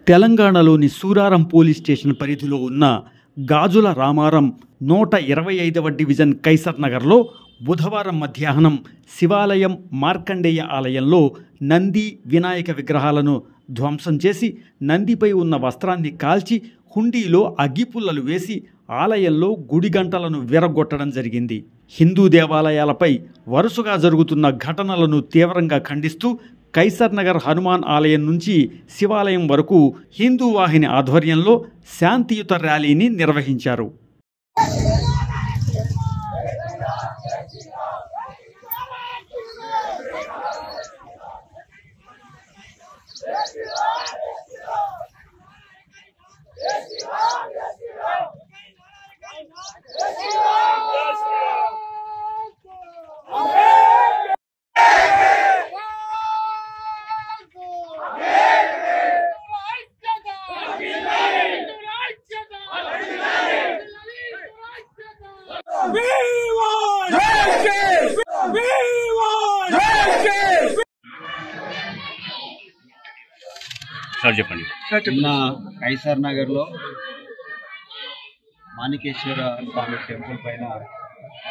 తెలంగాణలోని Suraram police station పరిధిలో ఉన్న గాజుల రామారం 125వ డివిజన్ కైసర్ నగర్లో బుధవారం మధ్యాహ్నం శివాలయం మార్కండేయ ఆలయంలో నంది వినాయక విగ్రహాలను ధ్వంసం చేసి నందిపై ఉన్న వస్త్రాన్ని కాల్చి హుండీలో అగ్గిపుల్లలు వేసి ఆలయంలో గుడి గంటలను విరగొట్టడం జరిగింది. హిందూ దేవాలయాలపై వరుసగా జరుగుతున్న ఘటనలను తీవ్రంగా ఖండిస్తూ కైసర్ నగర్ హనుమాన్ ఆలయం నుంచి శివాలయం వరకు హిందూ వాహిని ఆధ్వర్యంలో శాంతియుత ర్యాలీని నిర్వహించారు. నిన్న కైసర్ నగర్లో మాణికేశ్వర స్వామి టెంపుల్ పైన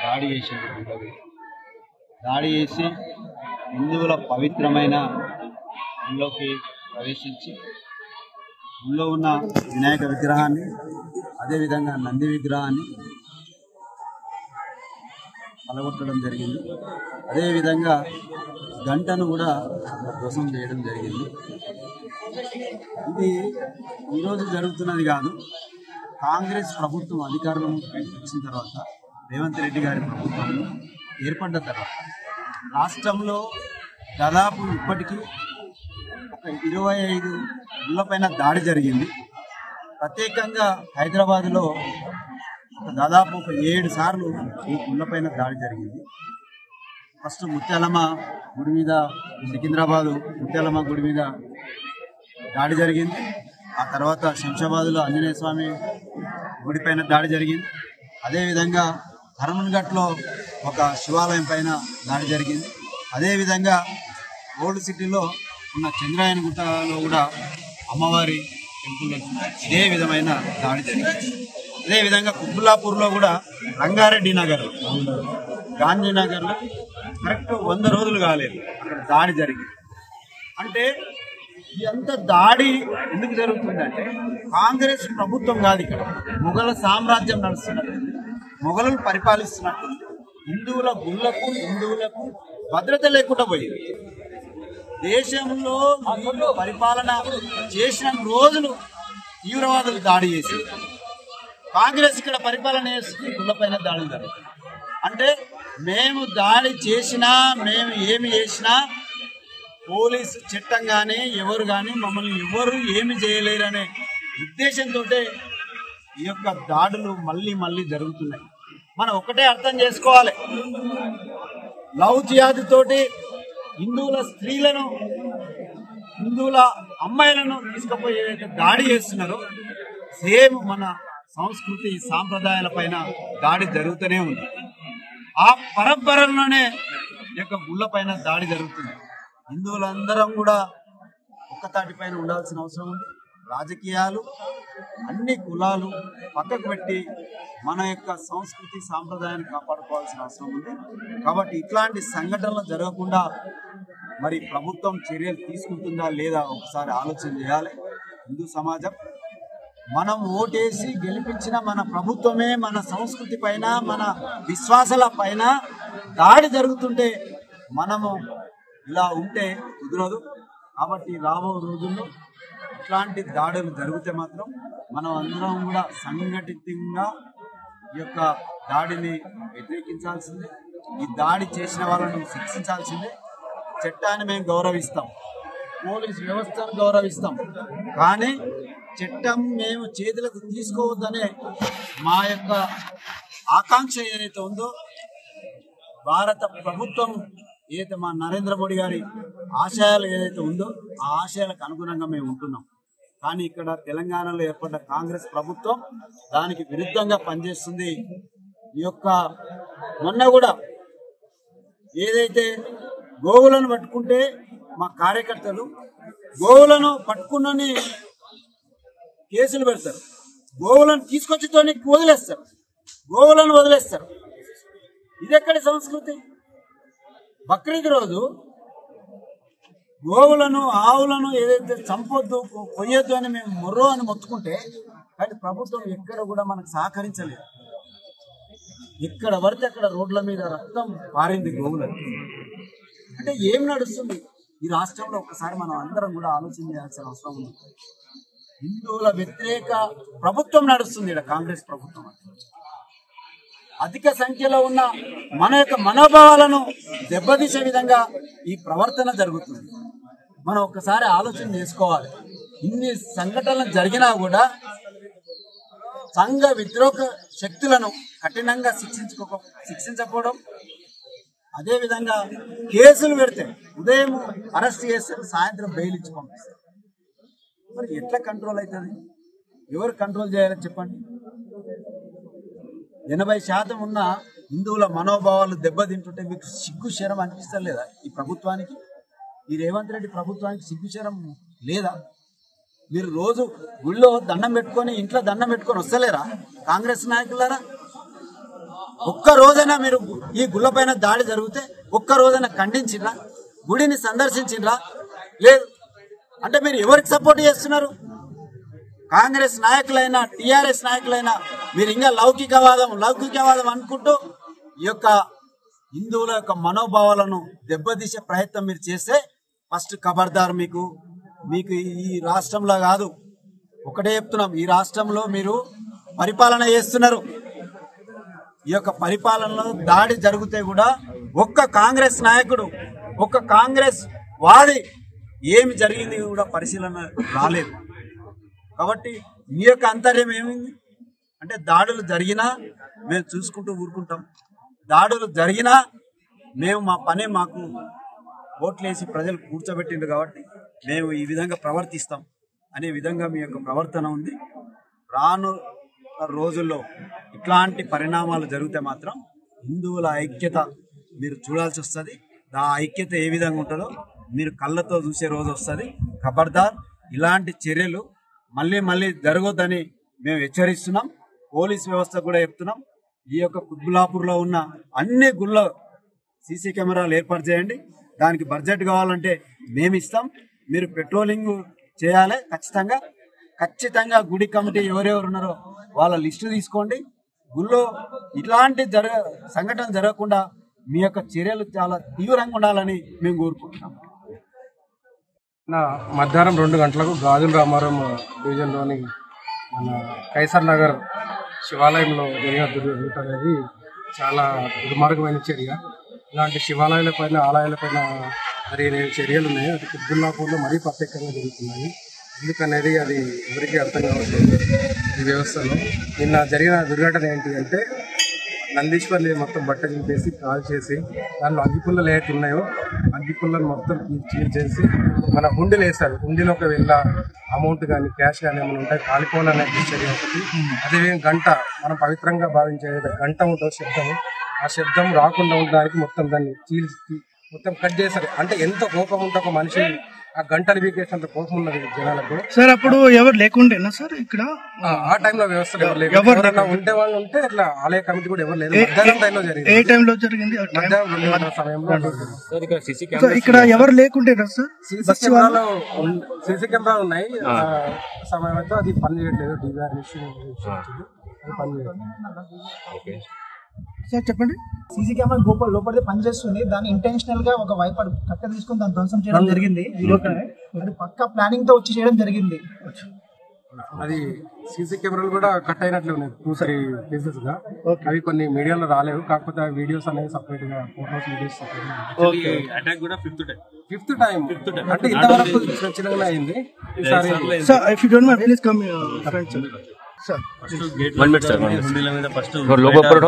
దాడి చేసి హిందువుల పవిత్రమైన గుళ్ళోకి ప్రవేశించి గుళ్ళో ఉన్న వినాయక విగ్రహాన్ని అదేవిధంగా నంది విగ్రహాన్ని పలగొట్టడం జరిగింది. అదేవిధంగా గంటను కూడా ధ్వంసం చేయడం జరిగింది. ఇది ఈరోజు జరుగుతున్నది కాదు. కాంగ్రెస్ ప్రభుత్వం అధికారంలోకి వచ్చిన తర్వాత, రేవంత్ రెడ్డి గారి ప్రభుత్వం ఏర్పడ్డ తర్వాత రాష్ట్రంలో దాదాపు ఇప్పటికీ ఒక 25 గుళ్ళపైన దాడి జరిగింది. ప్రత్యేకంగా హైదరాబాద్లో దాదాపు ఒక 7 సార్లు ఈ గుళ్ళపైన దాడి జరిగింది. ఫస్ట్ ముత్యాలమ్మ గుడి మీద, సికింద్రాబాదు ముత్యాలమ్మ గుడి మీద దాడి జరిగింది. ఆ తర్వాత శంషాబాద్లో ఆంజనేయ స్వామి గుడి పైన దాడి జరిగింది. అదేవిధంగా హర్మన్ఘట్లో ఒక శివాలయం పైన దాడి జరిగింది. అదేవిధంగా ఓల్డ్ సిటీలో ఉన్న చంద్రాయన గుట్టలో కూడా అమ్మవారి టెంపుల్ ఇదే విధమైన దాడి జరిగింది. అదేవిధంగా కుబ్బుల్లాపూర్లో కూడా రంగారెడ్డి నగర్, గాంధీనగర్లో కరెక్ట్ 100 రోజులు కాలేదు అక్కడ దాడి జరిగింది. అంటే ఎంత దాడి ఎందుకు జరుగుతుందంటే కాంగ్రెస్ ప్రభుత్వం కాదు, ఇక్కడ మొఘల సామ్రాజ్యం నడుస్తున్నట్టు, మొఘలు పరిపాలిస్తున్నట్టు. హిందువుల గుళ్ళకు, హిందువులకు భద్రత లేకుండా పోయింది. దేశంలో పరిపాలన చేసిన రోజులు తీవ్రవాదులు దాడి చేసి కాంగ్రెస్ ఇక్కడ పరిపాలన చేసి గుళ్ళపైన దాడులు జరుగుతుంది. అంటే మేము దాడి చేసినా, మేము ఏమి చేసినా పోలీసు చట్టం కానీ ఎవరు కానీ మమ్మల్ని ఎవరు ఏమి చేయలేరనే ఉద్దేశంతో ఈ యొక్క దాడులు మళ్ళీ జరుగుతున్నాయి. మనం ఒకటే అర్థం చేసుకోవాలి, లవ్ జిహాద్తోటి హిందువుల స్త్రీలను, హిందువుల అమ్మాయిలను తీసుకుపోయి ఏదైతే దాడి చేస్తున్నారో సేమ్ మన సంస్కృతి సాంప్రదాయాల పైన దాడి జరుగుతూనే ఉంది. ఆ పరంపరలోనే ఈ యొక్క గుళ్ళ పైన దాడి జరుగుతుంది. హిందువులందరం కూడా ఒక్కతాటిపైన ఉండాల్సిన అవసరం ఉంది. రాజకీయాలు, అన్ని కులాలు పక్కకు పెట్టి మన యొక్క సంస్కృతి సాంప్రదాయాన్ని కాపాడుకోవాల్సిన అవసరం ఉంది. కాబట్టి ఇట్లాంటి సంఘటనలు జరగకుండా మరి ప్రభుత్వం చర్యలు తీసుకుంటుందా లేదా ఒకసారి ఆలోచన చేయాలి. హిందూ సమాజం మనం ఓటేసి గెలిపించిన మన ప్రభుత్వమే మన సంస్కృతి పైన, మన విశ్వాసాల పైన దాడి జరుగుతుంటే మనము ఇలా ఉంటే కుదరదు. కాబట్టి రాబో రోజుల్లో ఇట్లాంటి దాడులు జరిగితే మాత్రం మనం అందరం కూడా సంఘటితంగా ఈ యొక్క దాడిని వ్యతిరేకించాల్సిందే. ఈ దాడి చేసిన వాళ్ళను శిక్షించాల్సిందే. చట్టాన్ని మేము గౌరవిస్తాం, పోలీస్ వ్యవస్థను గౌరవిస్తాం, కానీ చట్టం మేము చేతులకు తీసుకోవద్దనే మా యొక్క ఆకాంక్ష ఏదైతే ఉందో, భారత ప్రభుత్వం ఏదైతే మా నరేంద్ర మోడీ గారి ఆశయాలు ఏదైతే ఉందో ఆ ఆశయాలకు అనుగుణంగా మేము ఉంటున్నాం. కానీ ఇక్కడ తెలంగాణలో ఏర్పడ్డ కాంగ్రెస్ ప్రభుత్వం దానికి విరుద్ధంగా పనిచేస్తుంది. ఈ యొక్క మొన్న కూడా ఏదైతే గోవులను పట్టుకుంటే మా కార్యకర్తలు గోవులను పట్టుకున్నని కేసులు పెడతారు, గోవులను తీసుకొచ్చితోని వదిలేస్తారు, గోవులను వదిలేస్తారు. ఇదెక్కడి సంస్కృతి? బక్రీద్ రోజు గోవులను ఆవులను ఏదైతే చంపొద్దు కొయ్యొద్దు అని మేము మొర్రో అని మొత్తుకుంటే, కానీ ప్రభుత్వం ఎక్కడ కూడా మనకు సహకరించలేదు. ఎక్కడ పడితే అక్కడ రోడ్ల మీద రక్తం పారింది గోవులకు. అంటే ఏం నడుస్తుంది ఈ రాష్ట్రంలో? ఒకసారి మనం అందరం కూడా ఆలోచన చేయాల్సిన అవసరం ఉంది. హిందువుల వ్యతిరేక ప్రభుత్వం నడుస్తుంది ఇక్కడ, కాంగ్రెస్ ప్రభుత్వం. అధిక సంఖ్యలో ఉన్న మన యొక్క మనోభావాలను దెబ్బతీసే విధంగా ఈ ప్రవర్తన జరుగుతుంది. మనం ఒక్కసారి ఆలోచన చేసుకోవాలి. ఇన్ని సంఘటనలు జరిగినా కూడా సంఘ విద్రోహ శక్తులను కఠినంగా శిక్షించకపోవడం, అదేవిధంగా కేసులు పెడితే ఉదయం అరెస్ట్ చేస్తారు, సాయంత్రం బెయిల్ ఇచ్చి పంపిస్తారు. మరి ఎట్లా కంట్రోల్ అవుతుంది? ఎవరు కంట్రోల్ చేయాలని చెప్పండి? 80% ఉన్న హిందువుల మనోభావాలు దెబ్బతింటుంటే మీకు సిగ్గు శరం అనిపిస్తలేదా? ఈ ప్రభుత్వానికి, ఈ రేవంత్ రెడ్డి ప్రభుత్వానికి సిగ్గు శరం లేదా? మీరు రోజు గుళ్ళో దండం పెట్టుకొని, ఇంట్లో దండం పెట్టుకొని వస్తలేరా కాంగ్రెస్ నాయకులారా? ఒక్క రోజైనా మీరు ఈ గుళ్ళ పైన దాడి జరిగితే ఒక్క రోజైనా ఖండించిండ్రా? గుడిని సందర్శించిండ్రా? లేదు. అంటే మీరు ఎవరికి సపోర్ట్ చేస్తున్నారు? కాంగ్రెస్ నాయకులైనా టీఆర్ఎస్ నాయకులైనా మీరు ఇంకా లౌకికవాదం అనుకుంటూ ఈ యొక్క హిందువుల యొక్క మనోభావాలను దెబ్బతీసే ప్రయత్నం మీరు చేస్తే ఫస్ట్ ఖబర్దార్. మీకు ఈ రాష్ట్రంలో కాదు, ఒకటే చెప్తున్నాం, ఈ రాష్ట్రంలో మీరు పరిపాలన చేస్తున్నారు. ఈ యొక్క పరిపాలనలో దాడి జరిగితే కూడా ఒక్క కాంగ్రెస్ నాయకుడు, ఒక్క కాంగ్రెస్ వాది ఏమి జరిగింది కూడా పరిశీలన రాలేదు. కాబట్టి మీ యొక్క అంతర్యం ఏమైంది అంటే, దాడులు జరిగినా మేము చూసుకుంటూ ఊరుకుంటాం, దాడులు జరిగినా మేము మా పనే మాకు ఓట్లేసి ప్రజలు కూర్చోబెట్టిండ్రు కాబట్టి మేము ఈ విధంగా ప్రవర్తిస్తాం అనే విధంగా మీ యొక్క ప్రవర్తన ఉంది. రాను రోజుల్లో ఇట్లాంటి పరిణామాలు జరిగితే మాత్రం హిందువుల ఐక్యత మీరు చూడాల్సి వస్తుంది. ఆ ఐక్యత ఏ విధంగా ఉంటుందో మీరు కళ్ళతో చూసే రోజు వస్తుంది. ఖబర్దార్, ఇలాంటి చర్యలు మళ్ళీ జరగొద్దని మేము హెచ్చరిస్తున్నాం. పోలీస్ వ్యవస్థ కూడా చెప్తున్నాం. ఈ యొక్క కుత్బులాపూర్లో ఉన్న అన్ని గుళ్ళ సీసీ కెమెరాలు ఏర్పాటు చేయండి. దానికి బడ్జెట్ కావాలంటే మేము ఇస్తాం. మీరు పెట్రోలింగ్ చేయాలి ఖచ్చితంగా. గుడి కమిటీ ఎవరెవరు ఉన్నారో వాళ్ళ లిస్టు తీసుకోండి. గుళ్ళో ఇట్లాంటి సంఘటన జరగకుండా మీ యొక్క చర్యలు చాలా తీవ్రంగా ఉండాలని మేము కోరుకుంటున్నాం. మధ్యాహ్నం 2 గంటలకు గాజుల రామారం డివిజన్లోని మన కైసర్ నగర్ శివాలయంలో జరిగిన దుర్ఘటన అనేది చాలా దుర్మార్గమైన చర్య. ఇలాంటి శివాలయాలపైన, ఆలయాలపైన జరిగిన చర్యలు ఉన్నాయి. అది కుత్బుల్లాపూర్లో మరీ ప్రత్యేకంగా జరుగుతున్నాయి. ఎందుకనేది అది ఎవరికీ అర్థం కావట్లేదు ఈ వ్యవస్థలో. నిన్న జరిగిన దుర్ఘటన ఏంటి అంటే, నందీశ్వర్ని మొత్తం బట్ట చింపేసి కాల్ చేసి దానిలో అగ్గిపుల్లలు ఏవైతే ఉన్నాయో అగ్గిపుల్లలు మొత్తం చీల్ చేసి మన హుండీలు వేశారు. హుండీలో ఒకవేళ అమౌంట్ కానీ క్యాష్ కానీ ఏమైనా ఉంటాయి కాలిపోవాలనే చర్య ఒకటి. అదేవిధంగా గంట, మనం పవిత్రంగా భావించే గంట ఉంటుందో శబ్దం, ఆ శబ్దం రాకుండా ఉండడానికి మొత్తం దాన్ని మొత్తం కట్ చేశారు. అంటే ఎంత కోపం ఉంటే ఒక మనిషి ఆ గంటలు వీకేసినంత కోపం ఉన్నది జనాలకు. సార్ అప్పుడు ఎవరు లేకుండేనా సార్ ఇక్కడ? ఆ టైంలో వ్యవస్థలు ఎవరైనా ఉంటే వాళ్ళు ఉంటే ఇట్లా ఆలయ కమిటీ కూడా ఎవరు లేదు. మధ్యాహ్నం టైంలో జరిగింది. ఏ టైంలో జరిగింది? మధ్యాహ్నం 2 గంటల సమయంలో. ఇక్కడ ఎవరు లేకుండేనా సార్? సీసీ కెమెరాలు ఉన్నాయి. సమయం అయితే అది పని చేయట్లేదు. డివిఆర్ మిషన్ అది పని చేయట్లేదు. సార్ చెప్పండి. సీసీ కెమెరా లోపలిది పనిచేస్తుంది. దాన్ని ఇంటెన్షనల్ గా ఒక వైపర్ కట్ట తీసుకుని దాన్ని ధ్వంసం చేయడం జరిగింది. అది పక్కా ప్లానింగ్ తో వచ్చి చేయడం జరిగింది. అది సీసీ కెమెరాలు కూడా కట్ అయినట్లు ఉన్నాయి 2-3 కేసెస్ గా. అవి కొన్ని మీడియాలో రాలేవు. కాకపోతే ఆ వీడియోస్ అనేవి సపరేట్ గా ఫోటోస్ వీడియోస్ అటాక్ కూడా ఫిఫ్త్ టైం అంటే ఇంతవరకు చిన్నగా అయింది. ఈసారి హుండీల మీద ఫస్ట్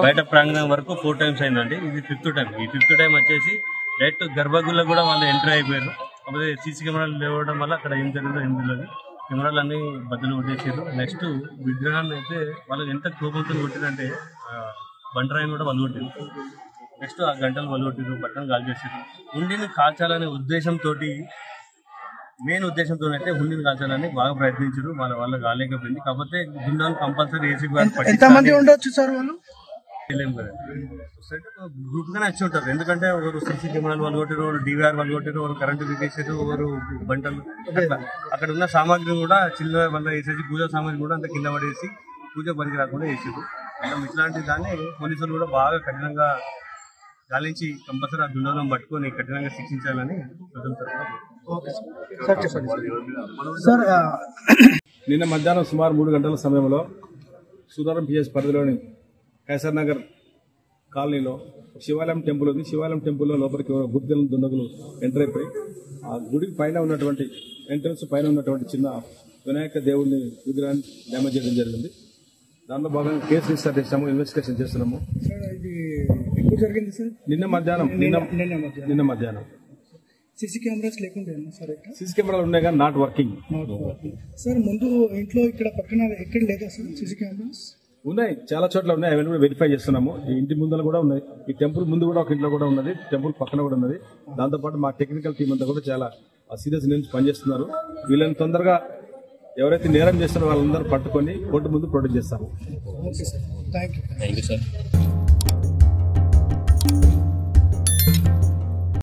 బయట ప్రాంగణం వరకు 4 times అయిందండి. ఇది 5th టైం. ఈ 5th టైం వచ్చేసి డైరెక్ట్ గర్భగుళ్ళ కూడా వాళ్ళు ఎంట్రీ అయిపోయారు. కాకపోతే సీసీ కెమెరాలు లేవడం వల్ల అక్కడ ఏం జరిగిందో ఏం తెలియదు. కెమెరాలు అన్ని బద్దలు కొట్టేసారు. నెక్స్ట్ విగ్రహాన్ని అయితే వాళ్ళు ఎంత కోపంతో కొట్టారంటే బండరాయిని కూడా వాళ్ళు కొట్టారు. నెక్స్ట్ ఆ గంటలు వాళ్ళు కొట్టారు, బట్టను కాల్ చేశారు. హుండీని కాల్చాలనే ఉద్దేశంతో మెయిన్ ఉద్దేశంతో అయితే హుండీని కాల్చాలని బాగా ప్రయత్నించారు. వాళ్ళ వల్ల కాలేకపోయింది. కాకపోతే దుండాలు కంపల్సరీ ఏసీ ఎంతమంది ఉండొచ్చు సార్ వాళ్ళు? గ్రూప్ గానే వచ్చి ఉంటారు. ఎందుకంటే ఒకరు సీసీ కెమెరాలు వాళ్ళు కొట్టారు, ఒకరు డివిఆర్ వాళ్ళు కొట్టారు, ఒకరు కరెంటు తీసేసారు, ఒకరు బంటలు. అక్కడ ఉన్న సామాగ్రి కూడా చిన్న వల్ల వేసేసి పూజా సామాగ్రి కూడా అంత కింద పడేసి పూజ పనికి రాకుండా వేసారు. ఇట్లాంటి దాన్ని పోలీసులు కూడా బాగా కఠినంగా గాలించి కంపల్సరీ ఆ దుండలను పట్టుకొని కఠినంగా శిక్షించాలని సార్ నిన్న మధ్యాహ్నం సుమారు 3 గంటల సమయంలో సుధారం పిఎస్ పరిధిలోని కైసర్ నగర్ కాలనీలో శివాలయం టెంపుల్ ఉంది. శివాలయం టెంపుల్లో లోపలికి గుర్తెల దుండగులు ఎంటర్ అయిపోయి ఆ గుడికి పైన ఉన్నటువంటి ఎంట్రన్స్ పైన ఉన్నటువంటి చిన్న వినాయక దేవుడిని విగ్రహాన్ని డ్యామేజ్ చేయడం జరిగింది. దాంట్లో భాగంగా కేసు రిజిస్టర్ చేస్తాము, ఇన్వెస్టిగేషన్ చేస్తున్నాము. నిన్న మధ్యాహ్నం సీసీ కెమెరాస్ లేకుండా సార్? సీసీ కెమెరాలు ఉన్నాయి కానీ నాట్ వర్కింగ్. సార్ ముందు ఇంట్లో ఇక్కడ పక్కన ఎక్కడ లేదా సార్ సీసీ కెమెరాస్? ఉన్నాయి, చాలా చోట్ల ఉన్నాయి. అవన్నీ కూడా వెరిఫై చేస్తున్నాము. ఈ ఇంటి ముందర కూడా ఉన్నాయి, ఈ టెంపుల్ ముందు కూడా ఒక ఇంట్లో కూడా ఉన్నది, టెంపుల్ పక్కన కూడా ఉన్నది. దాంతోపాటు మా టెక్నికల్ టీం అంతా కూడా చాలా సీరియస్ నుంచి పనిచేస్తున్నారు. వీళ్ళని తొందరగా ఎవరైతే నేరం చేస్తారో వాళ్ళందరూ పట్టుకొని కోర్టు ముందు ప్రొడ్యూస్ చేస్తాము. Okay sir, thank you. Thank you sir.